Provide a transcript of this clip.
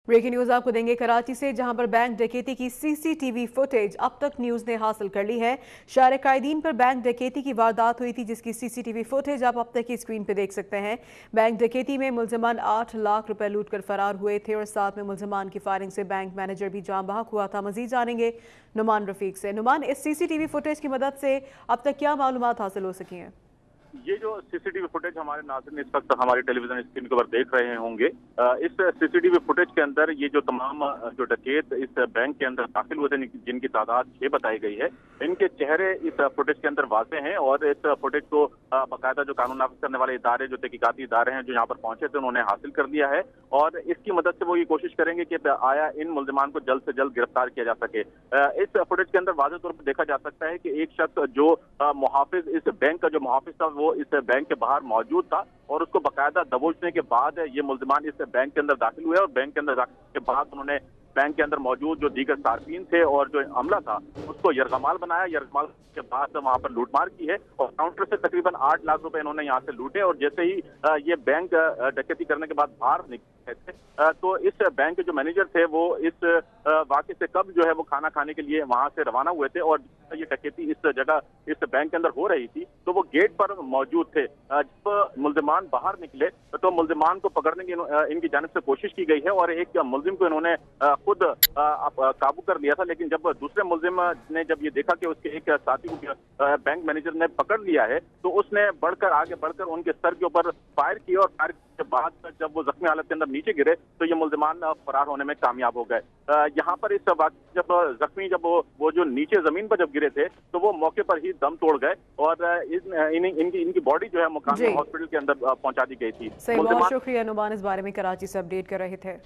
Breaking news आपको देंगे कराची से, जहां पर बैंक डकैती की सीसीटीवी फुटेज अब तक न्यूज ने हासिल कर ली है। शार कायदीन पर बैंक डकैती की वारदात हुई थी, जिसकी सीसीटीवी फुटेज आप अब तक की स्क्रीन पर देख सकते हैं। बैंक डकैती में मुलजमान 8 लाख रुपए लूट कर फरार हुए थे और साथ में मुलजमान की फायरिंग से बैंक मैनेजर भी जान बहक हुआ था। मजीद जानेंगे नुमान रफीक से। नुमान, इस सीसीटीवी फुटेज की मदद से अब तक क्या मालूमात हासिल हो सकी हैं? ये जो सीसीटीवी फुटेज हमारे नाज़रीन इस वक्त हमारी टेलीविजन स्क्रीन के ऊपर देख रहे होंगे, इस सीसीटीवी फुटेज के अंदर ये जो तमाम जो डकैत इस बैंक के अंदर दाखिल हुए थे, जिनकी तादाद 6 बताई गई है, इनके चेहरे इस फुटेज के अंदर वाज़ेह हैं। और इस फुटेज को बाकायदा जो कानून नाफिज करने वाले इदारे, जो तहकीकाती इदारे हैं जो यहाँ पर पहुंचे थे, उन्होंने हासिल कर लिया है। और इसकी मदद से वो ये कोशिश करेंगे कि आया इन मुल्जिमान को जल्द से जल्द गिरफ्तार किया जा सके। इस फुटेज के अंदर वाज़ेह तौर पर देखा जा सकता है कि एक शख्स जो मुहाफिज, इस बैंक का जो मुहाफिज था, वो इस बैंक के बाहर मौजूद था और उसको बाकायदा दबोचने के बाद ये मुल्जिमान इस बैंक के अंदर दाखिल हुए। और बैंक के अंदर दाखिल के बाद उन्होंने बैंक के अंदर मौजूद जो दीगर सार्फिन थे और जो अमला था, उसको यरगमाल बनाया। यरगमाल के बाद वहां पर लूटमार की है और काउंटर से तकरीबन 8 लाख रुपए इन्होंने यहाँ से लूटे। और जैसे ही ये बैंक डकैती करने के बाद बाहर निकले थे, तो इस बैंक के जो मैनेजर थे वो इस वाक़े से कब जो है वो खाना खाने के लिए वहां से रवाना हुए थे। और ये डकैती इस जगह इस बैंक के अंदर हो रही थी, तो वो गेट पर मौजूद थे। जब मुल्जिमान बाहर निकले तो मुल्जिमान को पकड़ने की इनकी जानिब से कोशिश की गई है और एक मुल्जिम को इन्होंने खुद काबू कर लिया था। लेकिन जब दूसरे मुल्जिम ने जब ये देखा कि उसके एक साथी को बैंक मैनेजर ने पकड़ लिया है, तो उसने आगे बढ़कर उनके सर के ऊपर फायर किया। और फायर के बाद जब वो जख्मी हालत के अंदर नीचे गिरे तो ये मुल्जिमान फरार होने में कामयाब हो गए। यहाँ पर इस जब जख्मी वो जो नीचे जमीन पर जब गिरे थे, तो वो मौके पर ही दम तोड़ गए और इनकी बॉडी जो है मुकामी हॉस्पिटल के अंदर पहुंचा दी गई थी। सही, बहुत शुक्रिया नुमान, इस बारे में कराची से अपडेट कर रहे थे।